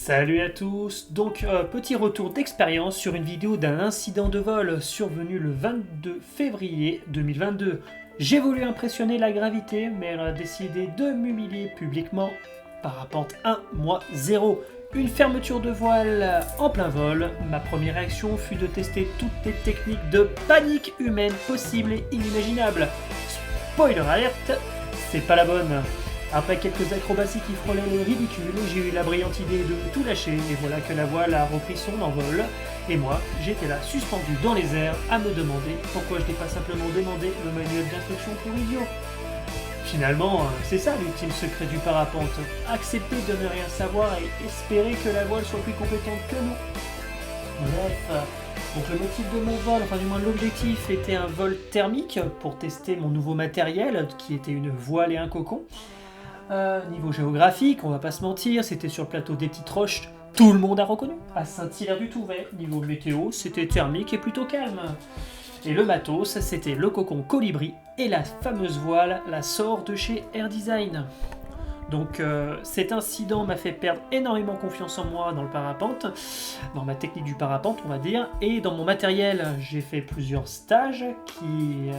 Salut à tous, donc petit retour d'expérience sur une vidéo d'un incident de vol survenu le 22 février 2022. J'ai voulu impressionner la gravité, mais elle a décidé de m'humilier publiquement. Parapente 1, moi 0. Une fermeture de voile en plein vol. Ma première réaction fut de tester toutes les techniques de panique humaine possibles et inimaginables. Spoiler alert, c'est pas la bonne. Après quelques acrobaties qui frôlaient le ridicule, j'ai eu la brillante idée de tout lâcher et voilà que la voile a repris son envol. Et moi, j'étais là, suspendu dans les airs, à me demander pourquoi je n'ai pas simplement demandé le manuel d'instruction pour idiot. Finalement, c'est ça l'ultime secret du parapente. Accepter de ne rien savoir et espérer que la voile soit plus compétente que nous. Bref, donc le motif de mon vol, enfin du moins l'objectif, était un vol thermique pour tester mon nouveau matériel, qui était une voile et un cocon. Niveau géographique, on va pas se mentir, c'était sur le plateau des Petites Roches, tout le monde a reconnu, à Saint-Hilaire-du-Touvet. Niveau météo, c'était thermique et plutôt calme. Et le matos, c'était le cocon Colibri et la fameuse voile, la Sor de chez Air Design. Donc cet incident m'a fait perdre énormément confiance en moi dans le parapente, dans ma technique du parapente on va dire, et dans mon matériel. J'ai fait plusieurs stages qui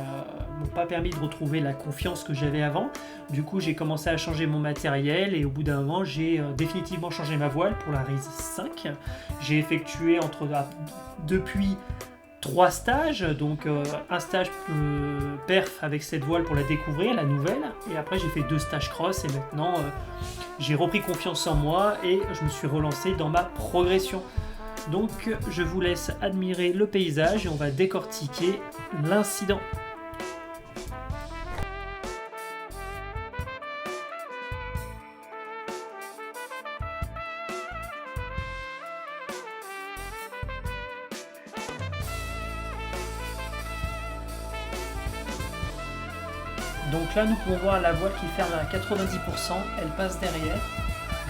m'ont pas permis de retrouver la confiance que j'avais avant. Du coup j'ai commencé à changer mon matériel et au bout d'un moment j'ai définitivement changé ma voile pour la RISE 5. J'ai effectué depuis 3 stages, donc un stage perf avec cette voile pour la découvrir, la nouvelle, et après j'ai fait 2 stages cross et maintenant j'ai repris confiance en moi et je me suis relancé dans ma progression. Donc je vous laisse admirer le paysage et on va décortiquer l'incident. Donc là, nous pouvons voir la voile qui ferme à 90%, elle passe derrière.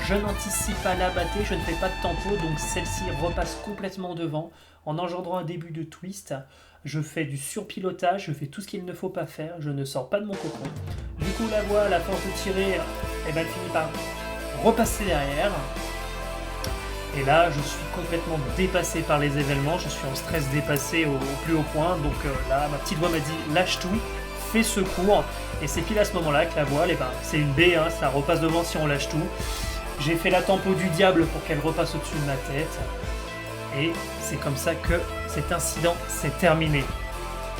Je n'anticipe pas l'abatté, je ne fais pas de tempo, donc celle-ci repasse complètement devant. En engendrant un début de twist, je fais du surpilotage, je fais tout ce qu'il ne faut pas faire, je ne sors pas de mon cocon. Du coup, la voile, à force de tirer, elle finit par repasser derrière. Et là, je suis complètement dépassé par les événements, je suis en stress dépassé au plus haut point. Donc là, ma petite voix m'a dit lâche tout. Fait secours, et c'est pile à ce moment-là que la voile, c'est une baie, ça repasse devant si on lâche tout. J'ai fait la tempo du diable pour qu'elle repasse au-dessus de ma tête, et c'est comme ça que cet incident s'est terminé.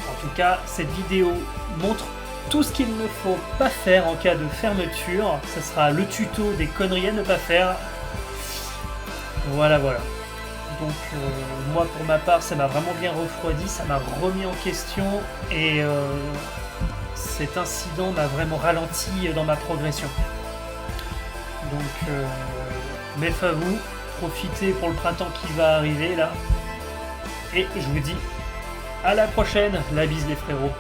En tout cas, cette vidéo montre tout ce qu'il ne faut pas faire en cas de fermeture. Ce sera le tuto des conneries à ne pas faire. Voilà. Donc moi pour ma part ça m'a vraiment bien refroidi, ça m'a remis en question et cet incident m'a vraiment ralenti dans ma progression. Donc méf à vous, profitez pour le printemps qui va arriver là. Et je vous dis à la prochaine, la bise les frérots.